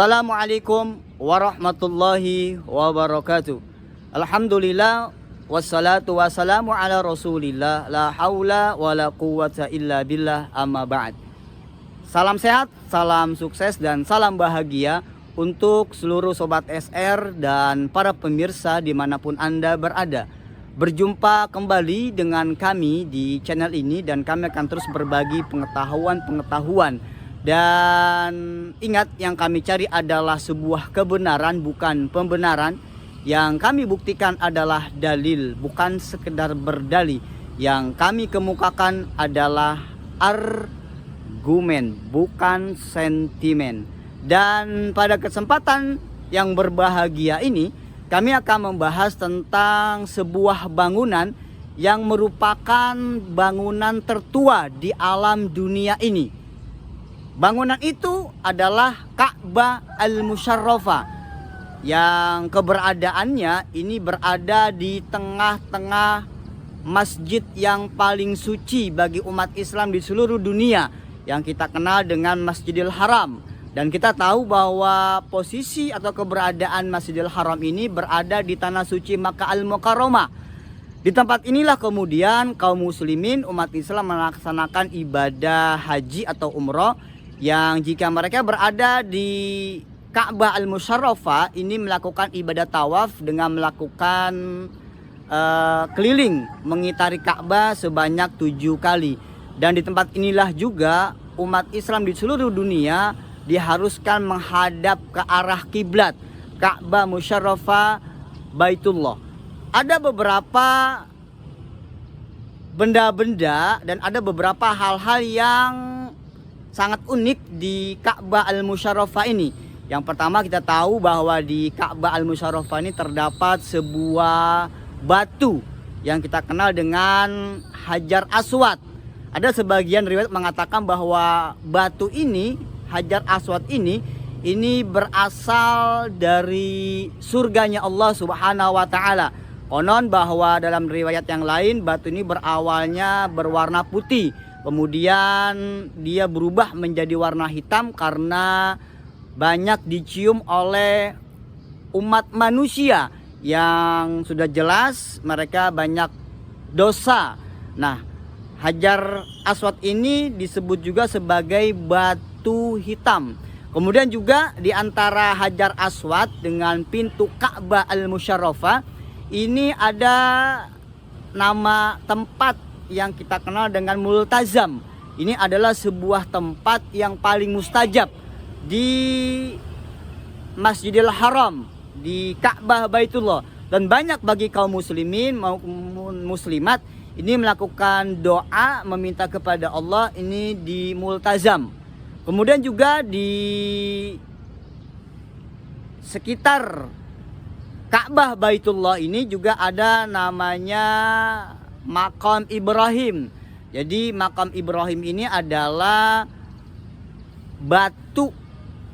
Assalamualaikum warahmatullahi wabarakatuh. Alhamdulillah wassalatu wassalamu ala rasulillah. La haula wa la quwwata illa billah, amma ba'd. Salam sehat, salam sukses dan salam bahagia untuk seluruh Sobat SR dan para pemirsa dimanapun Anda berada. Berjumpa kembali dengan kami di channel ini dan kami akan terus berbagi pengetahuan. Dan ingat, yang kami cari adalah sebuah kebenaran, bukan pembenaran. Yang kami buktikan adalah dalil, bukan sekedar berdalih. Yang kami kemukakan adalah argumen, bukan sentimen. Dan pada kesempatan yang berbahagia ini, kami akan membahas tentang sebuah bangunan yang merupakan bangunan tertua di alam dunia ini. Bangunan itu adalah Ka'bah Al-Musyarrafah, yang keberadaannya ini berada di tengah-tengah masjid yang paling suci bagi umat Islam di seluruh dunia, yang kita kenal dengan Masjidil Haram. Dan kita tahu bahwa posisi atau keberadaan Masjidil Haram ini berada di tanah suci Makkah Al-Mukarramah. Di tempat inilah kemudian kaum muslimin umat Islam melaksanakan ibadah haji atau umroh, yang jika mereka berada di Ka'bah Al-Musyarrafah ini melakukan ibadah tawaf dengan melakukan keliling mengitari Ka'bah sebanyak 7 kali. Dan di tempat inilah juga umat Islam di seluruh dunia diharuskan menghadap ke arah kiblat Ka'bah Musyarrafah Baitullah. Ada beberapa benda-benda dan ada beberapa hal-hal yang sangat unik di Ka'bah Al-Musyarrafah ini. Yang pertama, kita tahu bahwa di Ka'bah Al-Musyarrafah ini terdapat sebuah batu yang kita kenal dengan Hajar Aswad. Ada sebagian riwayat mengatakan bahwa batu ini, Hajar Aswad ini berasal dari surganya Allah Subhanahu wa taala. Konon bahwa dalam riwayat yang lain batu ini berawalnya berwarna putih, kemudian dia berubah menjadi warna hitam karena banyak dicium oleh umat manusia yang sudah jelas mereka banyak dosa. Nah, Hajar Aswad ini disebut juga sebagai batu hitam. Kemudian juga di antara Hajar Aswad dengan pintu Ka'bah Al-Musyarrafah ini ada nama tempat yang kita kenal dengan Multazam. Ini adalah sebuah tempat yang paling mustajab di Masjidil Haram, di Ka'bah Baitullah. Dan banyak bagi kaum muslimin maupun muslimat ini melakukan doa meminta kepada Allah ini di Multazam. Kemudian juga di sekitar Ka'bah Baitullah ini juga ada namanya Makam Ibrahim. Jadi Makam Ibrahim ini adalah batu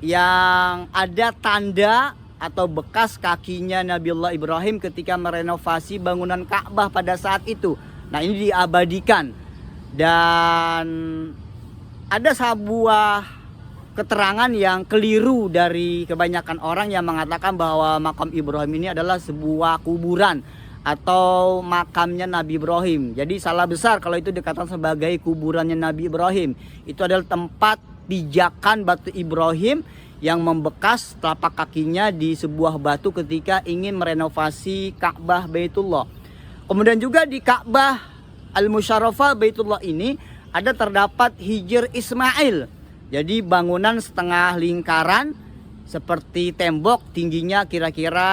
yang ada tanda atau bekas kakinya Nabiullah Ibrahim ketika merenovasi bangunan Ka'bah pada saat itu. Nah, ini diabadikan. Dan ada sebuah keterangan yang keliru dari kebanyakan orang yang mengatakan bahwa Makam Ibrahim ini adalah sebuah kuburan atau makamnya Nabi Ibrahim. Jadi salah besar kalau itu dikatakan sebagai kuburannya Nabi Ibrahim. Itu adalah tempat pijakan batu Ibrahim yang membekas telapak kakinya di sebuah batu ketika ingin merenovasi Ka'bah Baitullah. Kemudian juga di Ka'bah Al-Musyarrafah Baitullah ini ada terdapat Hijr Ismail. Jadi bangunan setengah lingkaran seperti tembok, tingginya kira-kira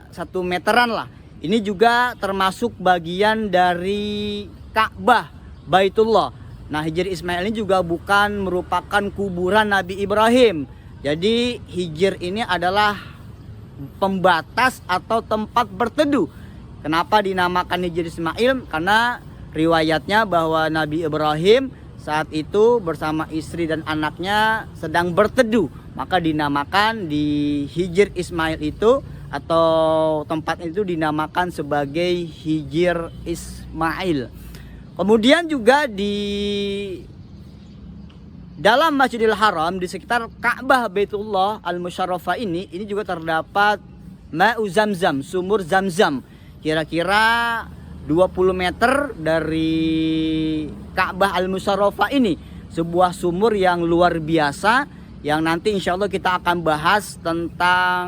1 meteran lah. Ini juga termasuk bagian dari Ka'bah Baitullah. Nah, Hijr Ismail ini juga bukan merupakan kuburan Nabi Ibrahim. Jadi Hijr ini adalah pembatas atau tempat berteduh. Kenapa dinamakan Hijr Ismail? Karena riwayatnya bahwa Nabi Ibrahim saat itu bersama istri dan anaknya sedang berteduh, maka dinamakan di Hijr Ismail itu, atau tempat itu dinamakan sebagai Hijr Ismail. Kemudian juga di dalam Masjidil Haram di sekitar Ka'bah Baitullah Al-Musyarrafah ini juga terdapat Ma'u Zamzam, sumur Zamzam. Kira-kira 20 meter dari Ka'bah Al-Musyarrafah ini, sebuah sumur yang luar biasa yang nanti insya Allah kita akan bahas tentang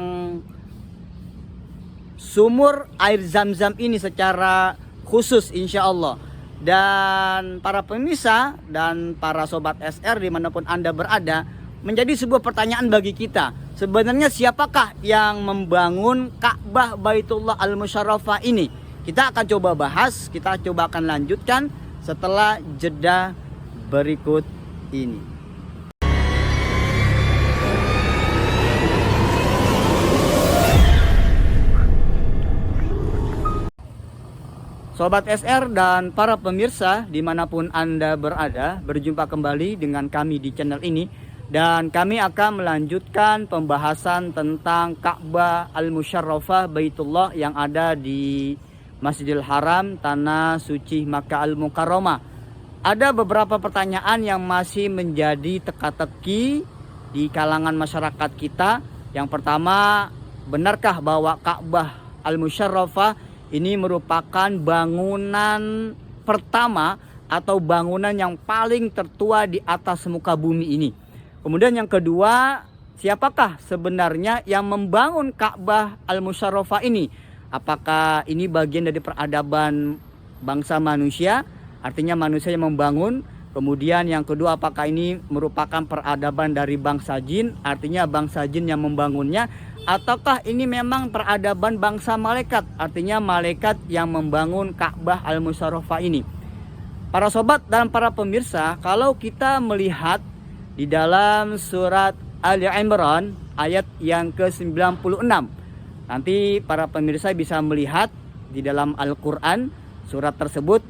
sumur air Zamzam ini secara khusus insya Allah. Dan para pemirsa dan para sobat SR dimanapun Anda berada, menjadi sebuah pertanyaan bagi kita, sebenarnya siapakah yang membangun Ka'bah Baitullah Al-Musyarrafah ini? Kita akan coba bahas, kita coba akan lanjutkan setelah jeda berikut ini. Sobat SR dan para pemirsa dimanapun Anda berada, berjumpa kembali dengan kami di channel ini. Dan kami akan melanjutkan pembahasan tentang Ka'bah Al-Musyarrafah Baitullah yang ada di Masjidil Haram, Tanah Suci Makkah Al-Mukarramah. Ada beberapa pertanyaan yang masih menjadi teka-teki di kalangan masyarakat kita. Yang pertama, benarkah bahwa Ka'bah Al-Musyarrafah ini merupakan bangunan pertama atau bangunan yang paling tertua di atas muka bumi ini? Kemudian yang kedua, siapakah sebenarnya yang membangun Ka'bah Al-Musyarrafah ini? Apakah ini bagian dari peradaban bangsa manusia? Artinya manusia yang membangun. Kemudian yang kedua, apakah ini merupakan peradaban dari bangsa jin? Artinya bangsa jin yang membangunnya. Ataukah ini memang peradaban bangsa malaikat? Artinya malaikat yang membangun Ka'bah Al-Musyarrafah ini. Para sobat dan para pemirsa, kalau kita melihat di dalam surat Ali Imran ayat yang ke-96. Nanti para pemirsa bisa melihat di dalam Al-Quran surat tersebut,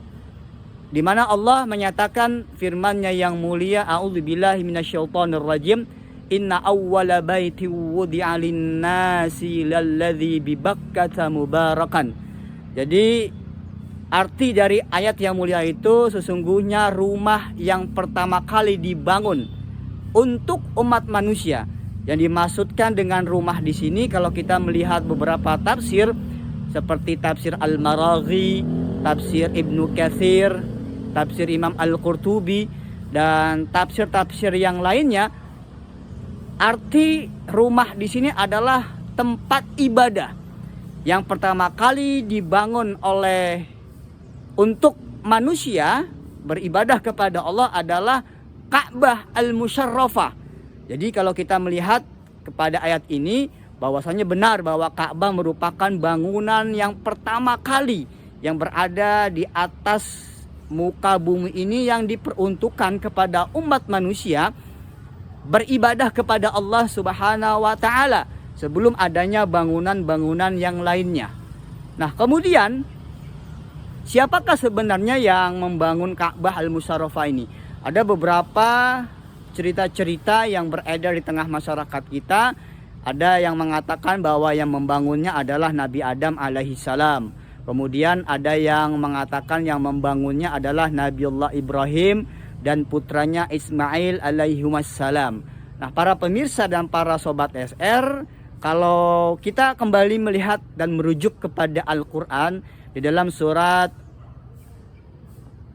di mana Allah menyatakan firman-Nya yang mulia, a'udzubillahi minasyaitonirrajim, inna awwala baiti wudi'a lin-nasi lalladzi bi Bakkah mubarakan. Jadi arti dari ayat yang mulia itu, sesungguhnya rumah yang pertama kali dibangun untuk umat manusia. Yang dimaksudkan dengan rumah di sini, kalau kita melihat beberapa tafsir seperti tafsir Al-Maraghi, tafsir Ibnu Katsir, tafsir Imam Al-Qurtubi, dan tafsir-tafsir yang lainnya, arti rumah di sini adalah tempat ibadah yang pertama kali dibangun untuk manusia beribadah kepada Allah adalah Ka'bah Al-Musyarrafah. Jadi kalau kita melihat kepada ayat ini, bahwasanya benar bahwa Ka'bah merupakan bangunan yang pertama kali yang berada di atas muka bumi ini yang diperuntukkan kepada umat manusia beribadah kepada Allah Subhanahu wa taala sebelum adanya bangunan-bangunan yang lainnya. Nah, kemudian siapakah sebenarnya yang membangun Ka'bah Al-Musyarrafah ini? Ada beberapa cerita-cerita yang beredar di tengah masyarakat kita. Ada yang mengatakan bahwa yang membangunnya adalah Nabi Adam alaihissalam. Kemudian ada yang mengatakan yang membangunnya adalah Nabiullah Ibrahim dan putranya Ismail alaihissalam. Nah, para pemirsa dan para sobat SR, kalau kita kembali melihat dan merujuk kepada Al-Quran di dalam surat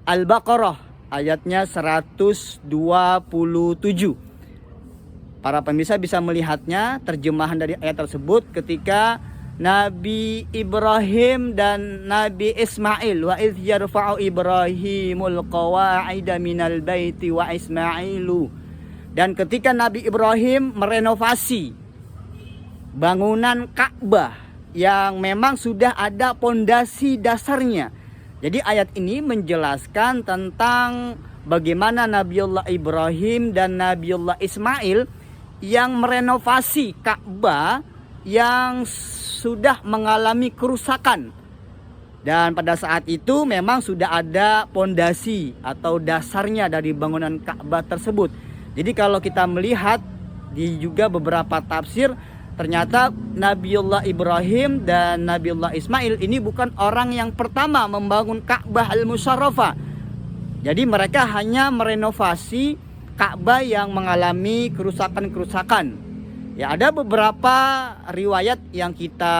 Al-Baqarah ayatnya 127. Para pemirsa bisa melihatnya, terjemahan dari ayat tersebut ketika Nabi Ibrahim dan Nabi Ismail, wa idh yarfa'u Ibrahimul qawa'ida minal baiti wa Ismailu. Dan ketika Nabi Ibrahim merenovasi bangunan Ka'bah yang memang sudah ada pondasi dasarnya. Jadi ayat ini menjelaskan tentang bagaimana Nabiullah Ibrahim dan Nabiullah Ismail yang merenovasi Ka'bah yang sudah mengalami kerusakan. Dan pada saat itu memang sudah ada pondasi atau dasarnya dari bangunan Ka'bah tersebut. Jadi kalau kita melihat di juga beberapa tafsir, ternyata Nabiullah Ibrahim dan Nabiullah Ismail ini bukan orang yang pertama membangun Ka'bah Al-Musyarrafah. Jadi mereka hanya merenovasi Ka'bah yang mengalami kerusakan-kerusakan. Ya, ada beberapa riwayat yang kita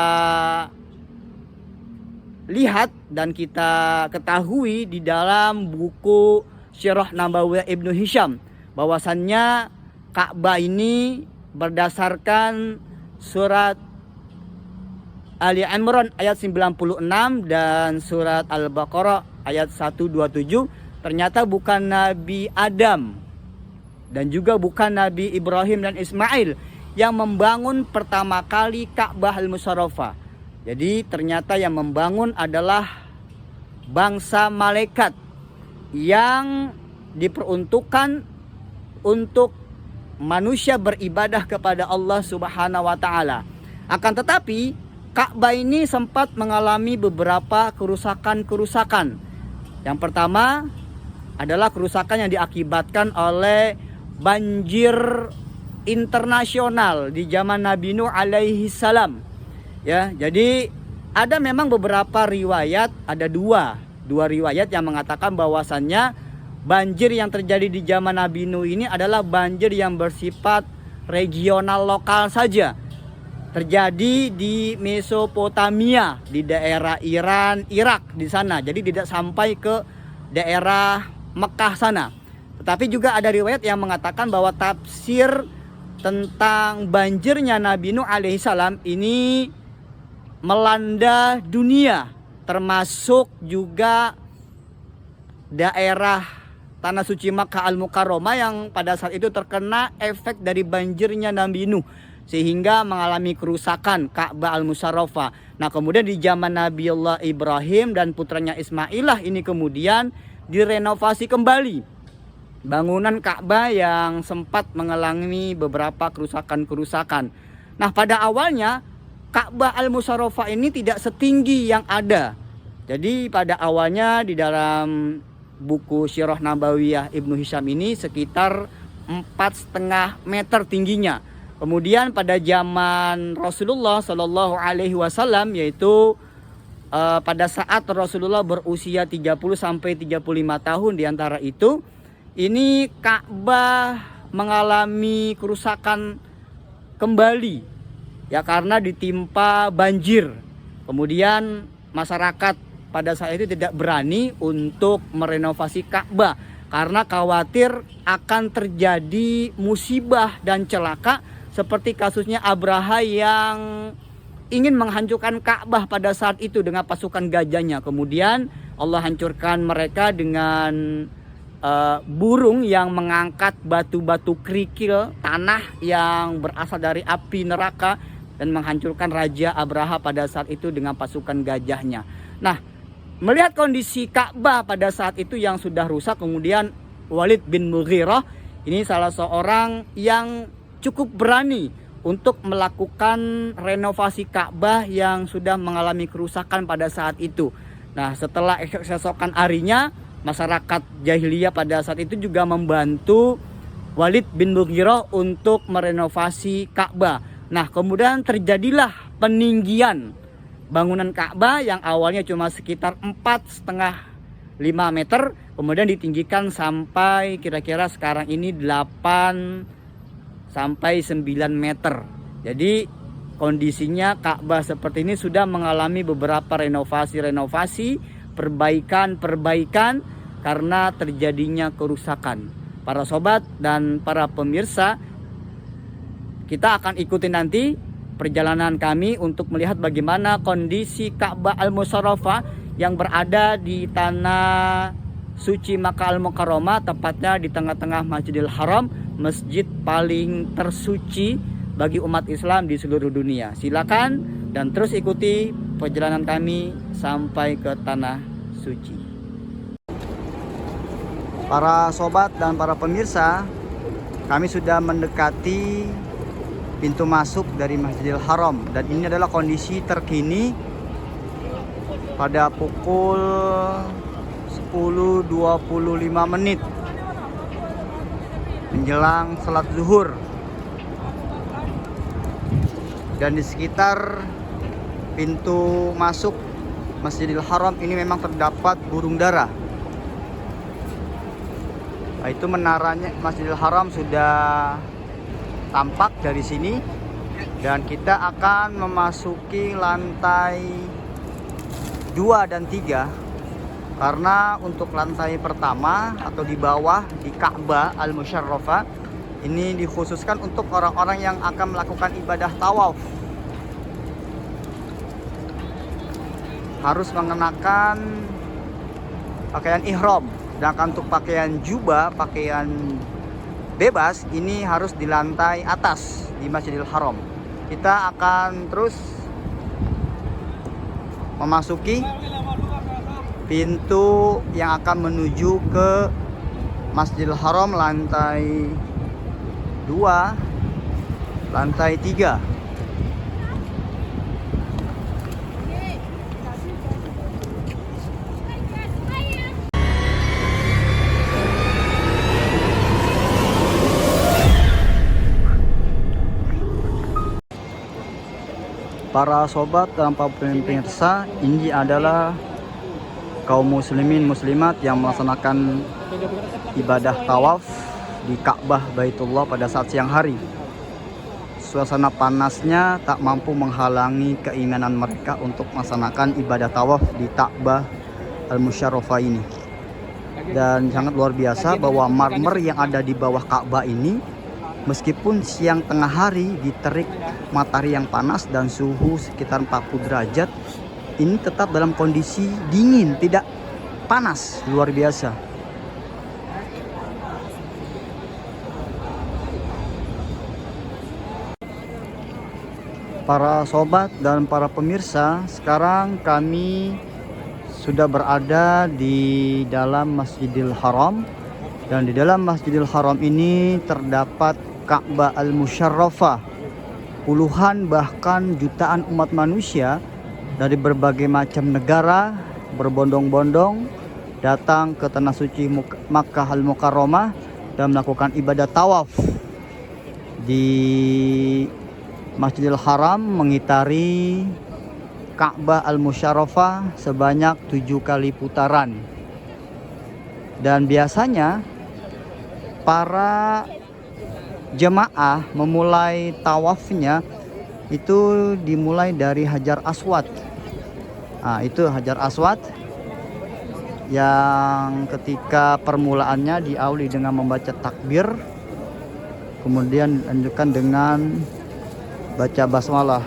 lihat dan kita ketahui di dalam buku Sirah Nabawiyah Ibnu Hisham, bahwasannya Ka'bah ini berdasarkan surat Ali Imran ayat 96 dan surat Al-Baqarah ayat 127, ternyata bukan Nabi Adam dan juga bukan Nabi Ibrahim dan Ismail yang membangun pertama kali Ka'bah Al-Musharrafah. Jadi ternyata yang membangun adalah bangsa malaikat yang diperuntukkan untuk manusia beribadah kepada Allah Subhanahu wa taala. Akan tetapi Ka'bah ini sempat mengalami beberapa kerusakan-kerusakan. Yang pertama adalah kerusakan yang diakibatkan oleh banjir internasional di zaman Nabi Nuh alaihi salam. Ya, jadi ada memang beberapa riwayat, ada dua riwayat yang mengatakan bahwasannya banjir yang terjadi di zaman Nabi Nuh ini adalah banjir yang bersifat regional lokal saja. Terjadi di Mesopotamia, di daerah Iran, Irak di sana. Jadi tidak sampai ke daerah Mekah sana. Tetapi juga ada riwayat yang mengatakan bahwa tafsir tentang banjirnya Nabi Nuh alaihissalam ini melanda dunia, termasuk juga daerah Tanah Suci Makkah Al-Mukarramah yang pada saat itu terkena efek dari banjirnya Nabi Nuh, sehingga mengalami kerusakan Ka'bah Al-Musharrafah. Nah, kemudian di zaman Nabiullah Ibrahim dan putranya Ismailah ini kemudian direnovasi kembali bangunan Ka'bah yang sempat mengalami beberapa kerusakan-kerusakan. Nah, pada awalnya Ka'bah Al-Musharrafah ini tidak setinggi yang ada. Jadi pada awalnya di dalam buku Sirah Nabawiyah Ibnu Hisham ini sekitar 4,5 meter tingginya. Kemudian pada zaman Rasulullah Shallallahu Alaihi Wasallam, yaitu pada saat Rasulullah berusia 30 sampai 35 tahun, di antara itu ini Ka'bah mengalami kerusakan kembali, ya, karena ditimpa banjir. Kemudian masyarakat pada saat itu tidak berani untuk merenovasi Ka'bah karena khawatir akan terjadi musibah dan celaka seperti kasusnya Abraha yang ingin menghancurkan Ka'bah pada saat itu dengan pasukan gajahnya. Kemudian Allah hancurkan mereka dengan burung yang mengangkat batu-batu kerikil tanah yang berasal dari api neraka dan menghancurkan Raja Abraha pada saat itu dengan pasukan gajahnya. Nah, melihat kondisi Ka'bah pada saat itu yang sudah rusak, kemudian Walid bin Mughirah ini salah seorang yang cukup berani untuk melakukan renovasi Ka'bah yang sudah mengalami kerusakan pada saat itu. Nah, setelah keesokan harinya masyarakat jahiliyah pada saat itu juga membantu Walid bin Mughirah untuk merenovasi Ka'bah. Nah, kemudian terjadilah peninggian bangunan Ka'bah yang awalnya cuma sekitar 4,5-5 meter, kemudian ditinggikan sampai kira-kira sekarang ini 8 sampai 9 meter. Jadi kondisinya Ka'bah seperti ini sudah mengalami beberapa renovasi, perbaikan karena terjadinya kerusakan. Para sobat dan para pemirsa, kita akan ikuti nanti perjalanan kami untuk melihat bagaimana kondisi Ka'bah Al-Musharrafah yang berada di Tanah Suci Makkah Al-Mukarramah, tepatnya di tengah-tengah Masjidil Haram, masjid paling tersuci bagi umat Islam di seluruh dunia. Silakan dan terus ikuti perjalanan kami sampai ke Tanah Suci. Para sobat dan para pemirsa, kami sudah mendekati pintu masuk dari Masjidil Haram dan ini adalah kondisi terkini pada pukul 10.25 menjelang salat zuhur. Dan di sekitar pintu masuk Masjidil Haram ini memang terdapat burung dara. Nah, itu menaranya Masjidil Haram sudah tampak dari sini, dan kita akan memasuki lantai 2 dan 3, karena untuk lantai pertama atau di bawah di Ka'bah Al-Musyarrafah ini dikhususkan untuk orang-orang yang akan melakukan ibadah tawaf. Harus mengenakan pakaian ihram. Sedangkan untuk pakaian jubah, pakaian bebas, ini harus di lantai atas di Masjidil Haram. Kita akan terus memasuki pintu yang akan menuju ke Masjidil Haram lantai 2, lantai 3. Para sobat dan para pemirsa, ini adalah kaum muslimin muslimat yang melaksanakan ibadah tawaf di Ka'bah Baitullah pada saat siang hari. Suasana panasnya tak mampu menghalangi keinginan mereka untuk melaksanakan ibadah tawaf di Ka'bah Al-Musyarrafah ini. Dan sangat luar biasa bahwa marmer yang ada di bawah Ka'bah ini, meskipun siang tengah hari diterik matahari yang panas dan suhu sekitar 40 derajat, ini tetap dalam kondisi dingin, tidak panas, luar biasa. Para sobat dan para pemirsa, sekarang kami sudah berada di dalam Masjidil Haram, dan di dalam Masjidil Haram ini terdapat Ka'bah Al-Musyarrafah. Puluhan bahkan jutaan umat manusia dari berbagai macam negara berbondong-bondong datang ke tanah suci Makkah Al-Mukarramah dan melakukan ibadah tawaf di Masjidil Haram, mengitari Ka'bah Al-Musyarrafah sebanyak 7 kali putaran. Dan biasanya para jemaah memulai tawafnya itu dimulai dari Hajar Aswad. Nah, itu Hajar Aswad yang ketika permulaannya diawali dengan membaca takbir, kemudian dilanjutkan dengan baca basmalah,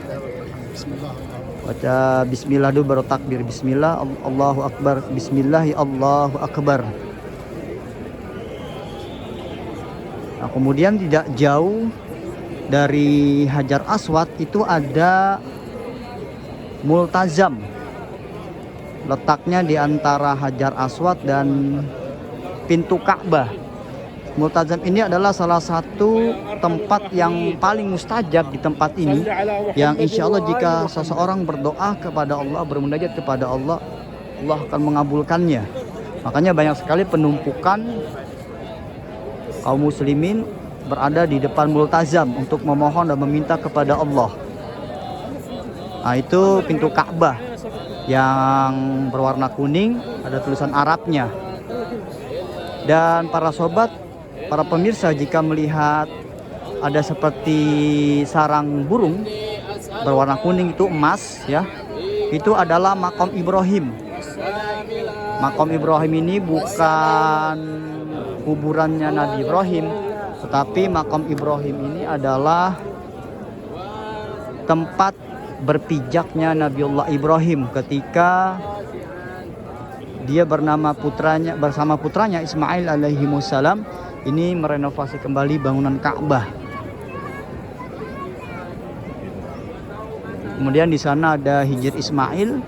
baca bismillah dulu baru takbir. Bismillah, Allahu Akbar, Bismillah, Allahu Akbar. Nah, kemudian tidak jauh dari Hajar Aswad itu ada Multazam. Letaknya di antara Hajar Aswad dan pintu Ka'bah. Multazam ini adalah salah satu tempat yang paling mustajab di tempat ini, yang insya Allah jika seseorang berdoa kepada Allah, bermunajat kepada Allah, Allah akan mengabulkannya. Makanya banyak sekali penumpukan kaum muslimin berada di depan Multazam untuk memohon dan meminta kepada Allah. Nah, itu pintu Ka'bah yang berwarna kuning, ada tulisan Arabnya. Dan para sobat, para pemirsa, jika melihat ada seperti sarang burung berwarna kuning itu emas ya, itu adalah Maqam Ibrahim. Maqam Ibrahim ini bukan kuburannya Nabi Ibrahim, tetapi Maqam Ibrahim ini adalah tempat berpijaknya Nabiullah Ibrahim ketika dia bersama putranya Ismail alaihi wassalam ini merenovasi kembali bangunan Ka'bah. Kemudian di sana ada Hijr Ismail